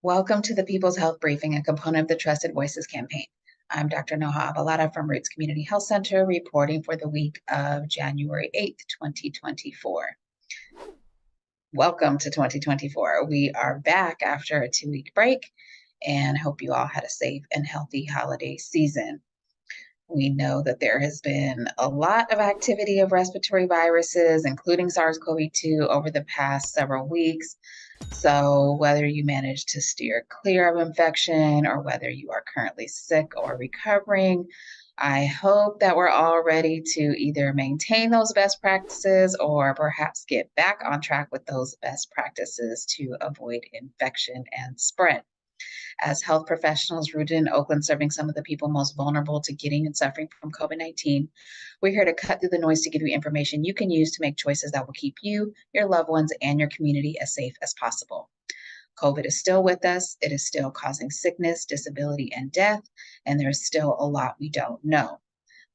Welcome to the People's Health Briefing, a component of the Trusted Voices campaign. I'm Dr. Noha Abalada from Roots Community Health Center, reporting for the week of January 8th, 2024. Welcome to 2024. We are back after a 2-week break and hope you all had a safe and healthy holiday season. We know that there has been a lot of activity of respiratory viruses, including SARS-CoV-2, over the past several weeks. So whether you managed to steer clear of infection or whether you are currently sick or recovering, I hope that we're all ready to either maintain those best practices or perhaps get back on track with those best practices to avoid infection and spread. As health professionals rooted in Oakland, serving some of the people most vulnerable to getting and suffering from COVID-19, we're here to cut through the noise to give you information you can use to make choices that will keep you, your loved ones, and your community as safe as possible. COVID is still with us. It is still causing sickness, disability, and death, and there's still a lot we don't know.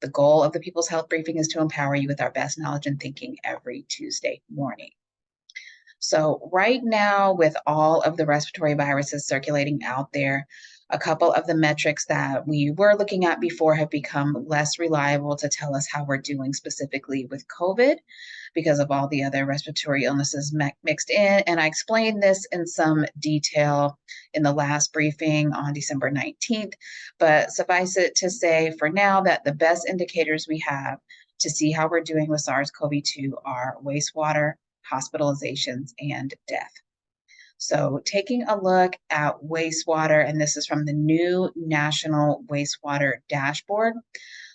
The goal of the People's Health Briefing is to empower you with our best knowledge and thinking every Tuesday morning. So right now, with all of the respiratory viruses circulating out there, a couple of the metrics that we were looking at before have become less reliable to tell us how we're doing specifically with COVID because of all the other respiratory illnesses mixed in. And I explained this in some detail in the last briefing on December 19th, but suffice it to say for now that the best indicators we have to see how we're doing with SARS-CoV-2 are wastewater, hospitalizations, and death. So taking a look at wastewater, and this is from the new National Wastewater Dashboard.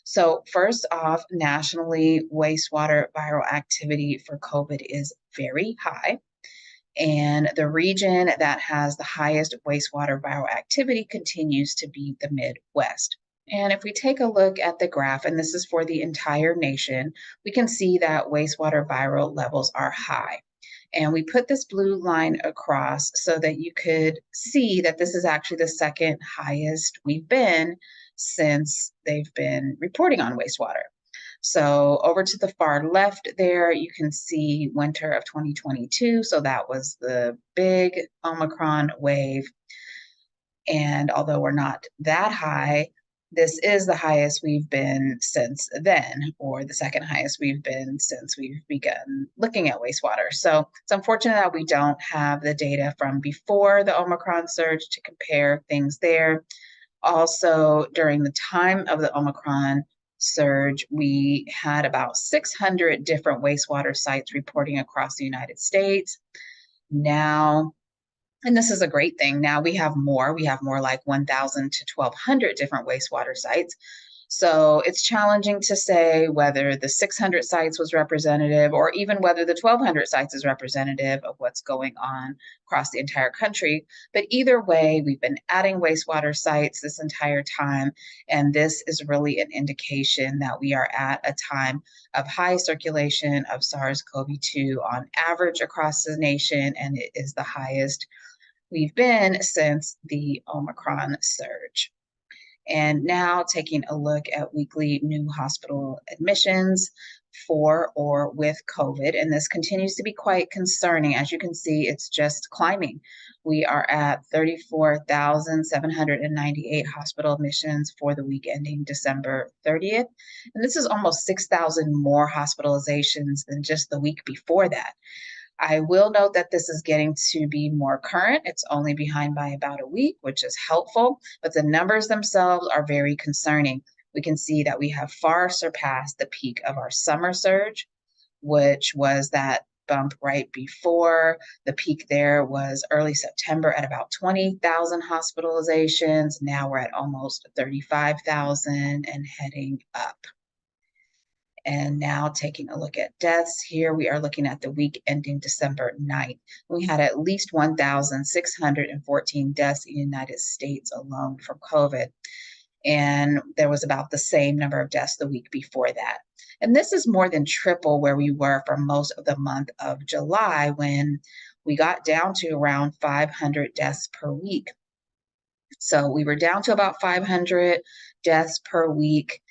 So first off, nationally, wastewater viral activity for COVID is very high. And the region that has the highest wastewater viral activity continues to be the Midwest. And if we take a look at the graph, and this is for the entire nation, we can see that wastewater viral levels are high. And we put this blue line across so that you could see that this is actually the second highest we've been since they've been reporting on wastewater. So over to the far left there, you can see winter of 2022. So that was the big Omicron wave. And although we're not that high, this is the highest we've been since then, or the second highest we've been since we've begun looking at wastewater. So it's unfortunate that we don't have the data from before the Omicron surge to compare things there. Also, during the time of the Omicron surge, we had about 600 different wastewater sites reporting across the United States. Now, and this is a great thing. Now we have more like 1,000 to 1,200 different wastewater sites. So it's challenging to say whether the 600 sites was representative or even whether the 1,200 sites is representative of what's going on across the entire country. But either way, we've been adding wastewater sites this entire time. And this is really an indication that we are at a time of high circulation of SARS-CoV-2 on average across the nation. And it is the highest we've been since the Omicron surge. And now taking a look at weekly new hospital admissions for or with COVID, and this continues to be quite concerning. As you can see, it's just climbing. We are at 34,798 hospital admissions for the week ending December 30th. And this is almost 6,000 more hospitalizations than just the week before that. I will note that this is getting to be more current. It's only behind by about a week, which is helpful, but the numbers themselves are very concerning. We can see that we have far surpassed the peak of our summer surge, which was that bump right before. The peak there was early September at about 20,000 hospitalizations. Now we're at almost 35,000 and heading up. And now taking a look at deaths, here we are looking at the week ending December 9th. We had at least 1,614 deaths in the United States alone from COVID. And there was about the same number of deaths the week before that. And this is more than triple where we were for most of the month of July when we got down to around 500 deaths per week. So we were down to about 500 deaths per week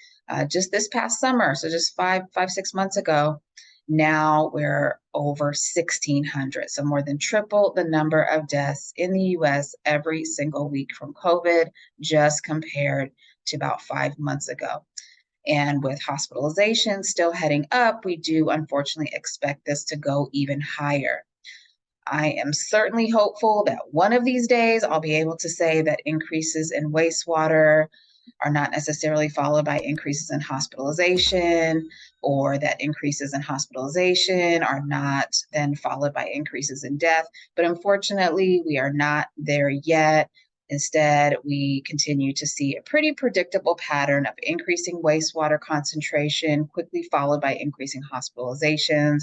just this past summer, so just 6 months ago. Now we're over 1,600, so more than triple the number of deaths in the US every single week from COVID, just compared to about 5 months ago. And with hospitalizations still heading up, we do unfortunately expect this to go even higher. I am certainly hopeful that one of these days I'll be able to say that increases in wastewater are not necessarily followed by increases in hospitalization, or that increases in hospitalization are not then followed by increases in death. But unfortunately, we are not there yet. Instead, we continue to see a pretty predictable pattern of increasing wastewater concentration, quickly followed by increasing hospitalizations,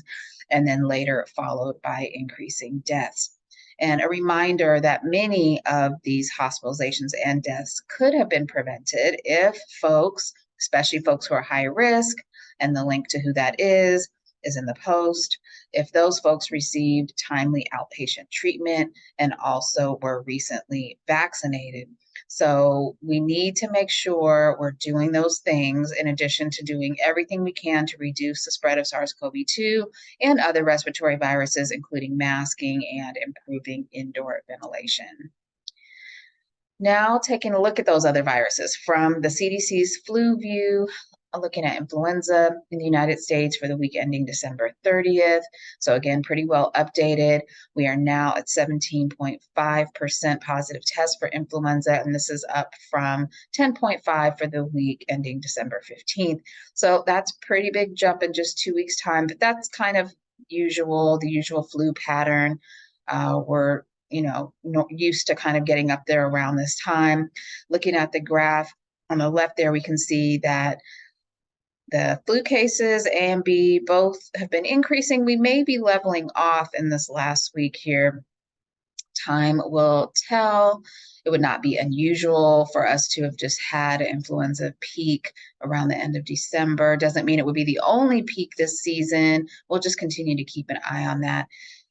and then later followed by increasing deaths. And a reminder that many of these hospitalizations and deaths could have been prevented if folks, especially folks who are high risk, and the link to who that is in the post, if those folks received timely outpatient treatment and also were recently vaccinated. So we need to make sure we're doing those things in addition to doing everything we can to reduce the spread of SARS-CoV-2 and other respiratory viruses, including masking and improving indoor ventilation. Now, taking a look at those other viruses from the CDC's flu view, looking at influenza in the United States for the week ending December 30th. So again, pretty well updated. We are now at 17.5% positive tests for influenza, and this is up from 10.5 for the week ending December 15th. So that's a pretty big jump in just 2 weeks' time, but that's kind of the usual flu pattern. We're used to kind of getting up there around this time. Looking at the graph on the left there, we can see that the flu cases, A and B, both have been increasing. We may be leveling off in this last week here. Time will tell. It would not be unusual for us to have just had an influenza peak around the end of December. Doesn't mean it would be the only peak this season. We'll just continue to keep an eye on that.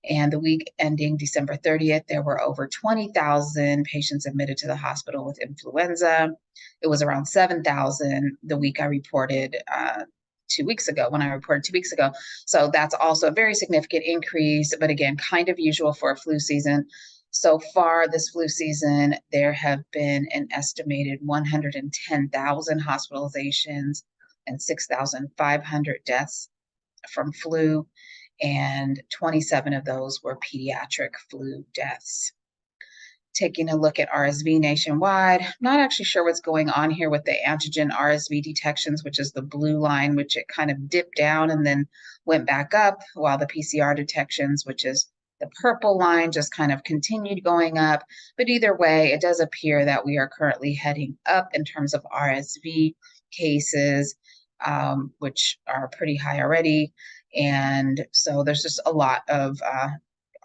And the week ending December 30th, there were over 20,000 patients admitted to the hospital with influenza. It was around 7,000 the week I reported 2 weeks ago, when I reported 2 weeks ago. So that's also a very significant increase, but again, kind of usual for a flu season. So far this flu season, there have been an estimated 110,000 hospitalizations and 6,500 deaths from flu, and 27 of those were pediatric flu deaths. Taking a look at RSV nationwide, I'm not actually sure what's going on here with the antigen RSV detections, which is the blue line, which it kind of dipped down and then went back up, while the PCR detections, which is the purple line, just kind of continued going up. But either way, it does appear that we are currently heading up in terms of RSV cases, which are pretty high already. And so there's just a lot of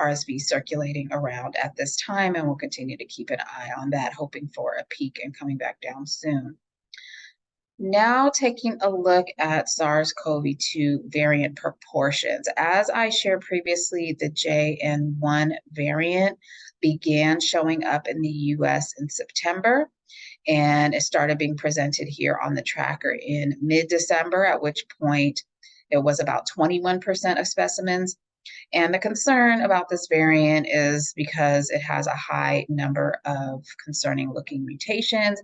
RSV circulating around at this time, and we'll continue to keep an eye on that, hoping for a peak and coming back down soon. Now taking a look at SARS-CoV-2 variant proportions. As I shared previously, the JN1 variant began showing up in the US in September, and it started being presented here on the tracker in mid-December, at which point it was about 21% of specimens. And the concern about this variant is because it has a high number of concerning looking mutations,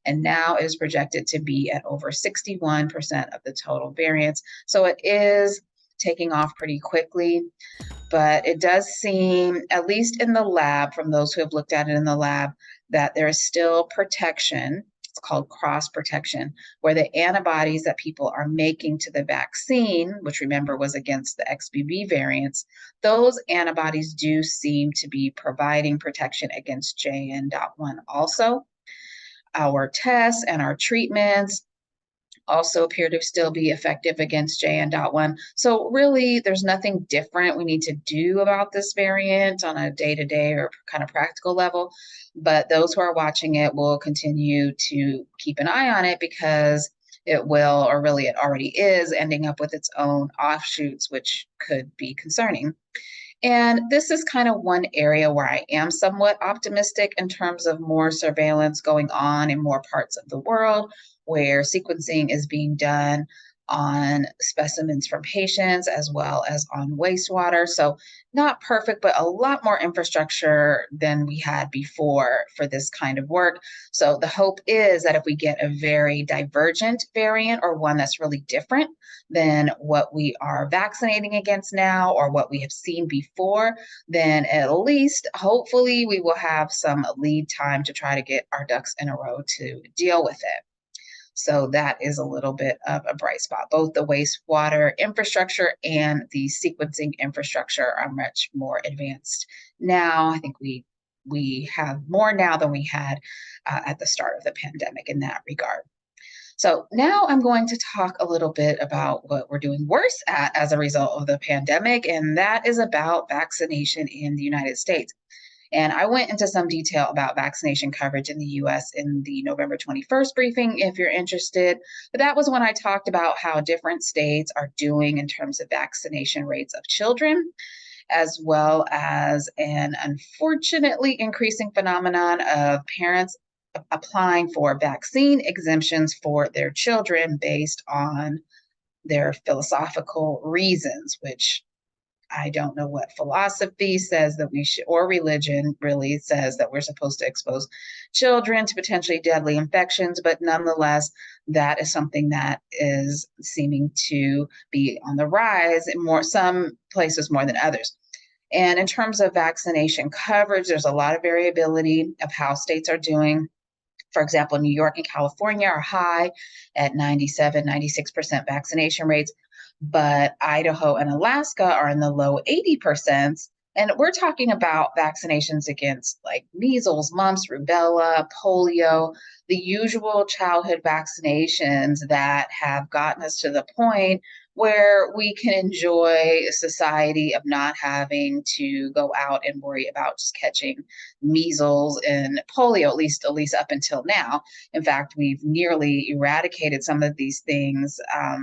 and now is projected to be at over 61% of the total variants. So it is taking off pretty quickly, but it does seem, at least in the lab, from those who have looked at it in the lab, that there is still protection. It's called cross protection, where the antibodies that people are making to the vaccine, which remember was against the XBB variants, those antibodies do seem to be providing protection against JN.1 also. Our tests and our treatments also appear to still be effective against JN.1. So really, there's nothing different we need to do about this variant on a day-to-day or kind of practical level. But those who are watching it will continue to keep an eye on it, because it will, or really it already is, ending up with its own offshoots, which could be concerning. And this is kind of one area where I am somewhat optimistic in terms of more surveillance going on in more parts of the world where sequencing is being done on specimens from patients as well as on wastewater. So not perfect, but a lot more infrastructure than we had before for this kind of work. So the hope is that if we get a very divergent variant or one that's really different than what we are vaccinating against now or what we have seen before, then at least hopefully we will have some lead time to try to get our ducks in a row to deal with it. So that is a little bit of a bright spot. Both the wastewater infrastructure and the sequencing infrastructure are much more advanced now. I think we have more now than we had at the start of the pandemic in that regard. So now I'm going to talk a little bit about what we're doing worse at as a result of the pandemic, and that is about vaccination in the United States. And I went into some detail about vaccination coverage in the US in the November 21st briefing, if you're interested. But that was when I talked about how different states are doing in terms of vaccination rates of children, as well as an unfortunately increasing phenomenon of parents applying for vaccine exemptions for their children based on their philosophical reasons, which I don't know what philosophy says that we should, or religion really says that we're supposed to expose children to potentially deadly infections, but nonetheless, that is something that is seeming to be on the rise in some places more than others. And in terms of vaccination coverage, there's a lot of variability of how states are doing. For example, New York and California are high at 97, 96% vaccination rates, but Idaho and Alaska are in the low 80%. And we're talking about vaccinations against like measles, mumps, rubella, polio, the usual childhood vaccinations that have gotten us to the point where we can enjoy a society of not having to go out and worry about just catching measles and polio, at least up until now. In fact, we've nearly eradicated some of these things,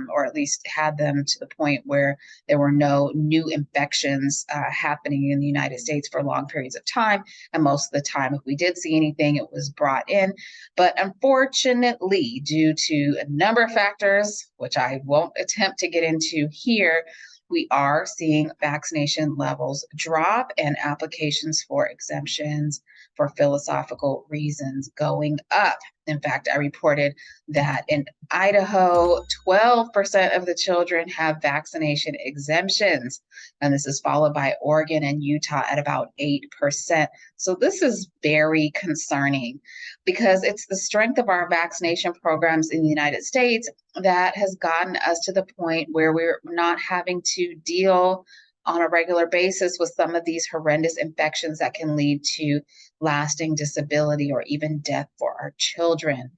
or at least had them to the point where there were no new infections happening in the United States for long periods of time. And most of the time, if we did see anything, it was brought in. But unfortunately, due to a number of factors, which I won't attempt to get into here, we are seeing vaccination levels drop and applications for exemptions for philosophical reasons going up. In fact, I reported that in Idaho, 12% of the children have vaccination exemptions. And this is followed by Oregon and Utah at about 8%. So this is very concerning because it's the strength of our vaccination programs in the United States that has gotten us to the point where we're not having to deal on a regular basis with some of these horrendous infections that can lead to lasting disability or even death for our children.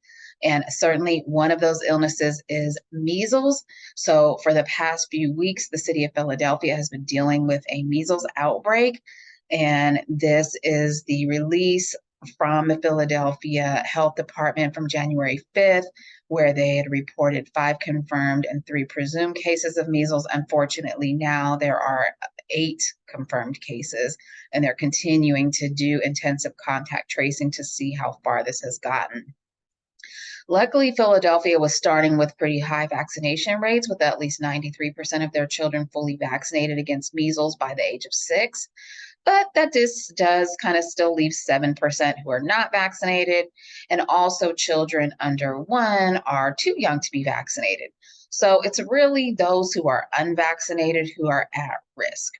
And certainly one of those illnesses is measles. So for the past few weeks, the city of Philadelphia has been dealing with a measles outbreak. And this is the release from the Philadelphia Health Department from January 5th, where they had reported 5 confirmed and 3 presumed cases of measles. Unfortunately, now there are 8 confirmed cases, and they're continuing to do intensive contact tracing to see how far this has gotten. Luckily, Philadelphia was starting with pretty high vaccination rates, with at least 93% of their children fully vaccinated against measles by the age of 6. But that does kind of still leave 7% who are not vaccinated. And also children under 1 are too young to be vaccinated. So it's really those who are unvaccinated who are at risk.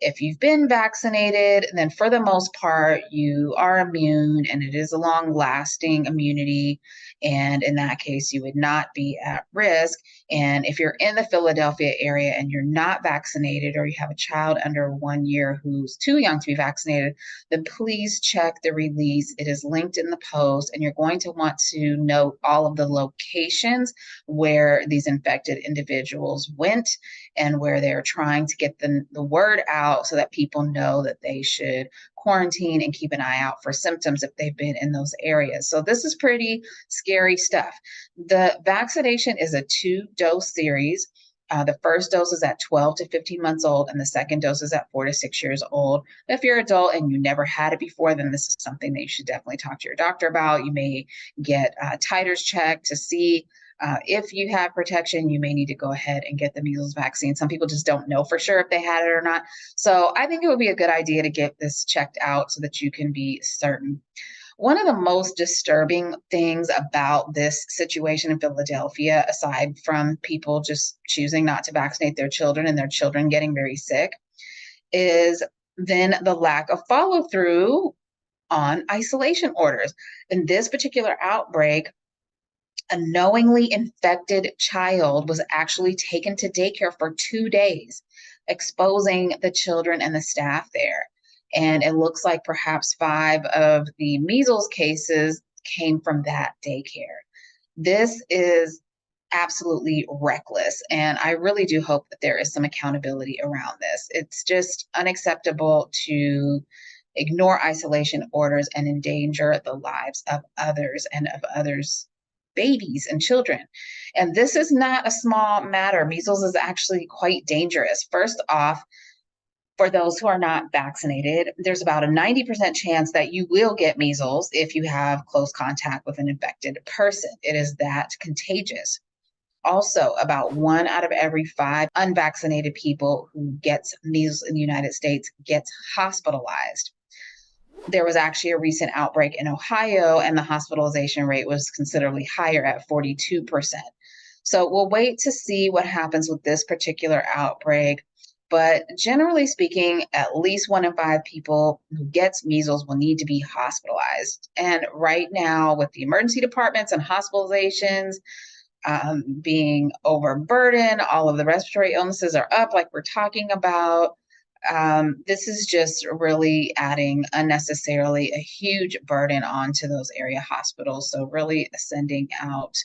If you've been vaccinated, then for the most part, you are immune, and it is a long-lasting immunity. And in that case, you would not be at risk. And if you're in the Philadelphia area and you're not vaccinated, or you have a child under 1 year who's too young to be vaccinated, then please check the release. It is linked in the post, and you're going to want to note all of the locations where these infected individuals went and where they're trying to get the word out so that people know that they should quarantine and keep an eye out for symptoms if they've been in those areas. So this is pretty scary stuff. The vaccination is a 2-dose series. The first dose is at 12 to 15 months old, and the second dose is at 4 to 6 years old. If you're an adult and you never had it before, then this is something that you should definitely talk to your doctor about. You may get titers checked to see If you have protection, you may need to go ahead and get the measles vaccine. Some people just don't know for sure if they had it or not. So I think it would be a good idea to get this checked out so that you can be certain. One of the most disturbing things about this situation in Philadelphia, aside from people just choosing not to vaccinate their children and their children getting very sick, is then the lack of follow through on isolation orders. In this particular outbreak, a knowingly infected child was actually taken to daycare for 2 days, exposing the children and the staff there. And it looks like perhaps 5 of the measles cases came from that daycare. This is absolutely reckless. And I really do hope that there is some accountability around this. It's just unacceptable to ignore isolation orders and endanger the lives of others and of others' babies and children. And this is not a small matter. Measles is actually quite dangerous. First off, for those who are not vaccinated, there's about a 90% chance that you will get measles if you have close contact with an infected person. It is that contagious. Also, about 1 out of every 5 unvaccinated people who gets measles in the United States gets hospitalized. There was actually a recent outbreak in Ohio, and the hospitalization rate was considerably higher at 42%. So we'll wait to see what happens with this particular outbreak. But generally speaking, at least 1 in 5 people who gets measles will need to be hospitalized. And right now, with the emergency departments and hospitalizations being overburdened, all of the respiratory illnesses are up, like we're talking about. This is just really adding unnecessarily a huge burden onto those area hospitals. So really sending out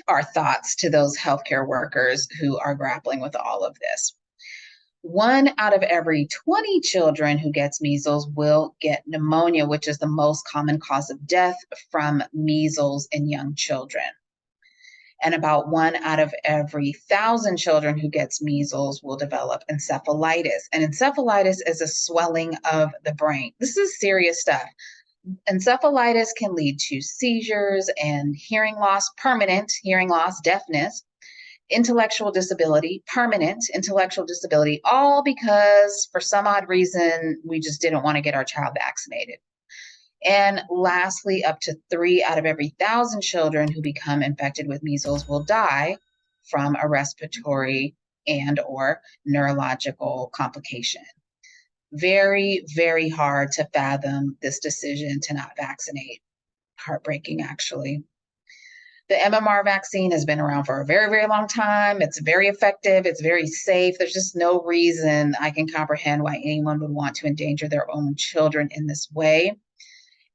our thoughts to those healthcare workers who are grappling with all of this. 1 out of every 20 children who gets measles will get pneumonia, which is the most common cause of death from measles in young children. And about 1 out of every 1,000 children who gets measles will develop encephalitis. And encephalitis is a swelling of the brain. This is serious stuff. Encephalitis can lead to seizures and hearing loss, permanent hearing loss, deafness, intellectual disability, permanent intellectual disability, all because for some odd reason, we just didn't want to get our child vaccinated. And lastly, up to 3 out of every 1,000 children who become infected with measles will die from a respiratory and or neurological complication. Very, very hard to fathom this decision to not vaccinate. Heartbreaking, actually. The MMR vaccine has been around for a very, very long time. It's very effective. It's very safe. There's just no reason I can comprehend why anyone would want to endanger their own children in this way.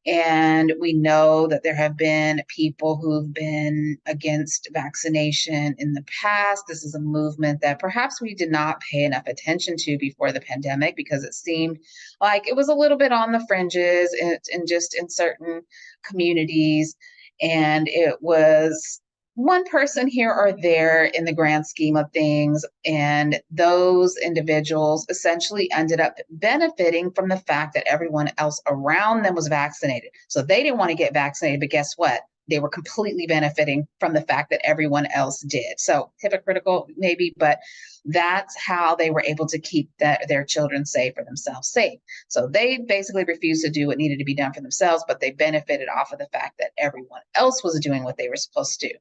And we know that there have been people who've been against vaccination in the past. This is a movement that perhaps we did not pay enough attention to before the pandemic because it seemed like it was a little bit on the fringes and just in certain communities. And it was one person here or there in the grand scheme of things. And those individuals essentially ended up benefiting from the fact that everyone else around them was vaccinated. So they didn't want to get vaccinated, but guess what? They were completely benefiting from the fact that everyone else did. So hypocritical maybe, but that's how they were able to keep their children safe or themselves safe. So they basically refused to do what needed to be done for themselves, but they benefited off of the fact that everyone else was doing what they were supposed to do.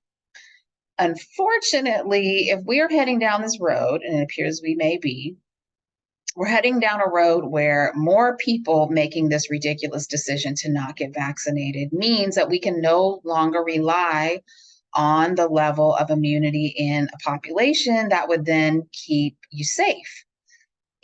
Unfortunately, if we are heading down this road, and it appears we may be, we're heading down a road where more people making this ridiculous decision to not get vaccinated means that we can no longer rely on the level of immunity in a population that would then keep you safe.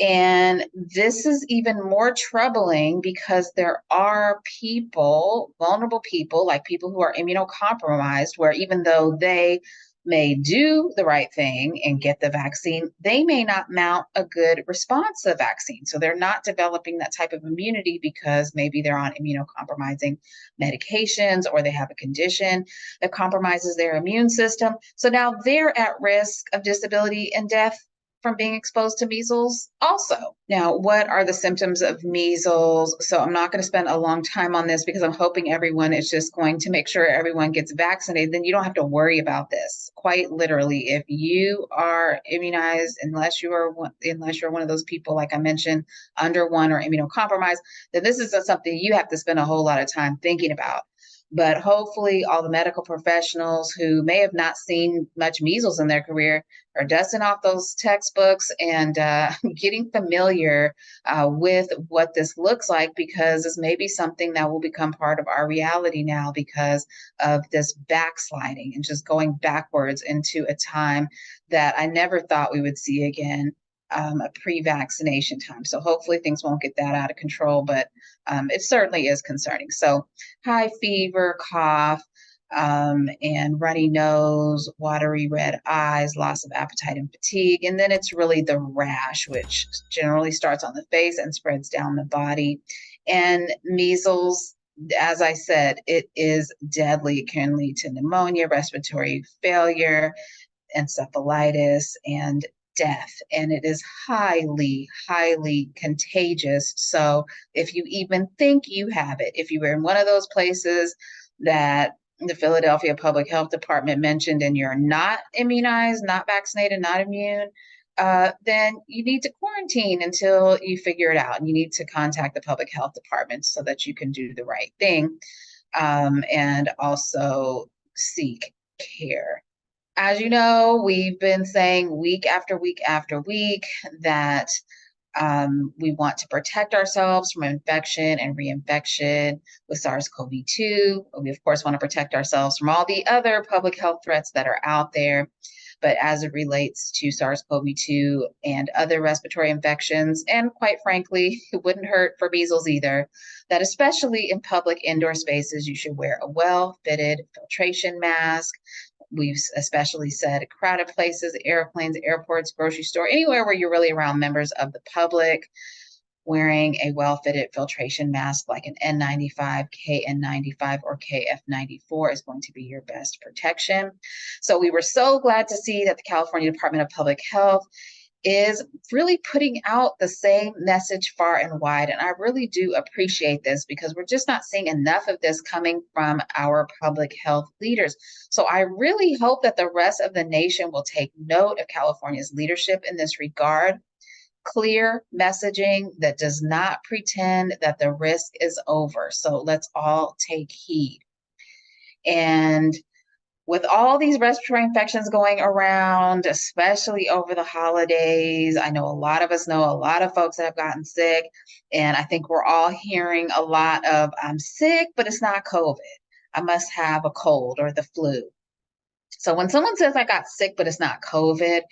And this is even more troubling because there are people, vulnerable people, like people who are immunocompromised, where even though they may do the right thing and get the vaccine, they may not mount a good response to the vaccine. So they're not developing that type of immunity because maybe they're on immunocompromising medications or they have a condition that compromises their immune system. So now they're at risk of disability and death from being exposed to measles also. Now, what are the symptoms of measles? So I'm not going to spend a long time on this because I'm hoping everyone is just going to make sure everyone gets vaccinated. Then you don't have to worry about this. Quite literally, if you are immunized, unless you're one of those people, like I mentioned, under one or immunocompromised, then this isn't something you have to spend a whole lot of time thinking about. But hopefully all the medical professionals who may have not seen much measles in their career are dusting off those textbooks and getting familiar with what this looks like, because this may be something that will become part of our reality now because of this backsliding and just going backwards into a time that I never thought we would see again. A pre-vaccination time. So hopefully things won't get that out of control, but it certainly is concerning. So high fever, cough, and runny nose, watery red eyes, loss of appetite and fatigue. And then it's really the rash, which generally starts on the face and spreads down the body. And measles, as I said, it is deadly. It can lead to pneumonia, respiratory failure, encephalitis, and death. And it is highly, highly contagious. So if you even think you have it, if you were in one of those places that the Philadelphia Public Health Department mentioned and you're not immunized, not vaccinated, not immune, then you need to quarantine until you figure it out. And you need to contact the public health department so that you can do the right thing, and also seek care. As you know, we've been saying week after week after week that we want to protect ourselves from infection and reinfection with SARS-CoV-2. We, of course, want to protect ourselves from all the other public health threats that are out there. But as it relates to SARS-CoV-2 and other respiratory infections, and quite frankly, it wouldn't hurt for measles either, that especially in public indoor spaces, you should wear a well-fitted filtration mask. We've especially said crowded places, airplanes, airports, grocery store, anywhere where you're really around members of the public. Wearing a well-fitted filtration mask like an N95, KN95, or KF94 is going to be your best protection. So we were so glad to see that the California Department of Public Health is really putting out the same message far and wide. And I really do appreciate this because we're just not seeing enough of this coming from our public health leaders. So I really hope that the rest of the nation will take note of California's leadership in this regard. Clear messaging that does not pretend that the risk is over. So let's all take heed. And with all these respiratory infections going around, especially over the holidays, I know a lot of us know a lot of folks that have gotten sick, and I think we're all hearing a lot of, I'm sick, but it's not COVID. I must have a cold or the flu. So when someone says I got sick, but it's not COVID,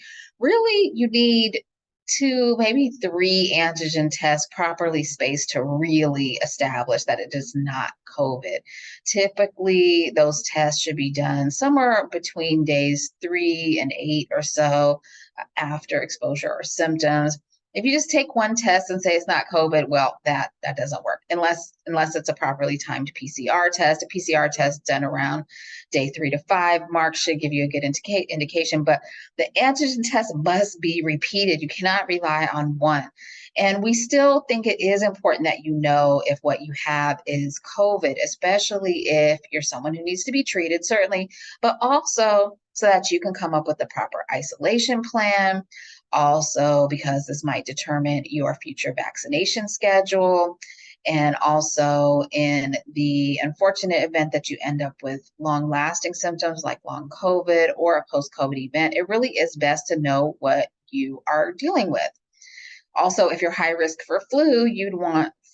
really you need 2, maybe 3 antigen tests properly spaced to really establish that it is not COVID. Typically, those tests should be done somewhere between days 3 and 8 or so after exposure or symptoms. If you just take one test and say it's not COVID, well, that doesn't work unless it's a properly timed PCR test. A PCR test done around day 3 to 5 mark should give you a good indication, but the antigen test must be repeated. You cannot rely on one. And we still think it is important that you know if what you have is COVID, especially if you're someone who needs to be treated, certainly, but also so that you can come up with the proper isolation plan. Also, because this might determine your future vaccination schedule. And also, in the unfortunate event that you end up with long-lasting symptoms like long COVID or a post-COVID event, it really is best to know what you are dealing with. Also, if you're high risk for flu,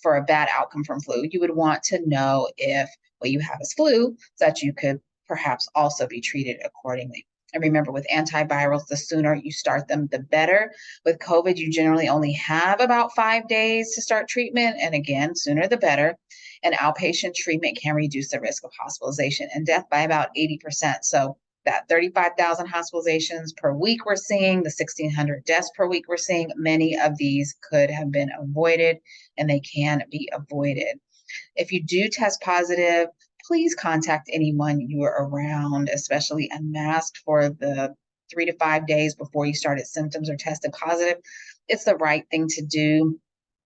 for a bad outcome from flu, you would want to know if what you have is flu so that you could perhaps also be treated accordingly. And remember, with antivirals, the sooner you start them, the better. With COVID, you generally only have about 5 days to start treatment. And again, sooner the better. And outpatient treatment can reduce the risk of hospitalization and death by about 80%. So that 35,000 hospitalizations per week we're seeing, the 1,600 deaths per week we're seeing, many of these could have been avoided, and they can be avoided. If you do test positive, please contact anyone you are around, especially unmasked, for the 3 to 5 days before you started symptoms or tested positive, it's the right thing to do.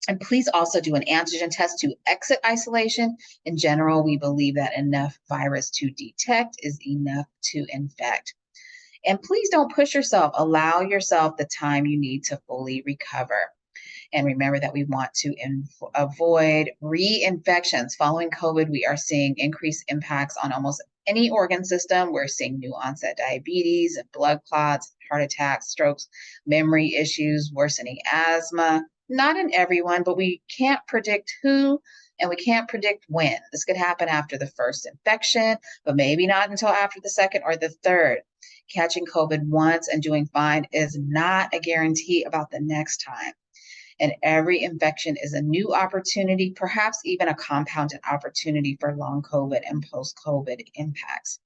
And please also do an antigen test to exit isolation. In general, we believe that enough virus to detect is enough to infect. And please don't push yourself. Allow yourself the time you need to fully recover. And remember that we want to avoid reinfections. Following COVID, we are seeing increased impacts on almost any organ system. We're seeing new onset diabetes and blood clots, heart attacks, strokes, memory issues, worsening asthma. Not in everyone, but we can't predict who and we can't predict when. This could happen after the first infection, but maybe not until after the second or the third. Catching COVID once and doing fine is not a guarantee about the next time. And every infection is a new opportunity, perhaps even a compounded opportunity for long COVID and post-COVID impacts.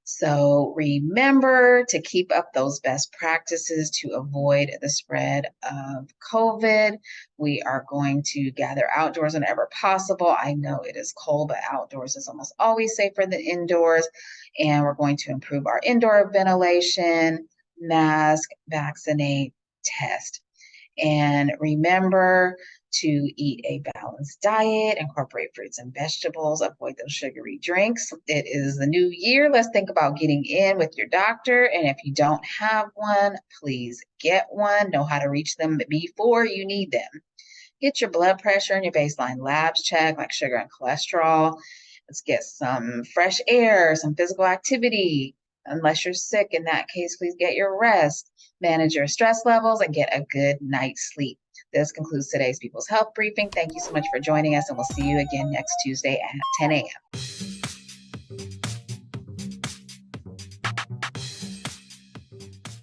So remember to keep up those best practices to avoid the spread of COVID. We are going to gather outdoors whenever possible. I know it is cold, but outdoors is almost always safer than indoors. And we're going to improve our indoor ventilation, mask, vaccinate, test. And remember to eat a balanced diet, incorporate fruits and vegetables, avoid those sugary drinks. It is the new year. Let's think about getting in with your doctor. And if you don't have one, please get one. Know how to reach them before you need them. Get your blood pressure and your baseline labs checked, like sugar and cholesterol. Let's get some fresh air, some physical activity. Unless you're sick, in that case, please get your rest. Manage your stress levels and get a good night's sleep. This concludes today's People's Health Briefing. Thank you so much for joining us, and we'll see you again next Tuesday at 10 a.m.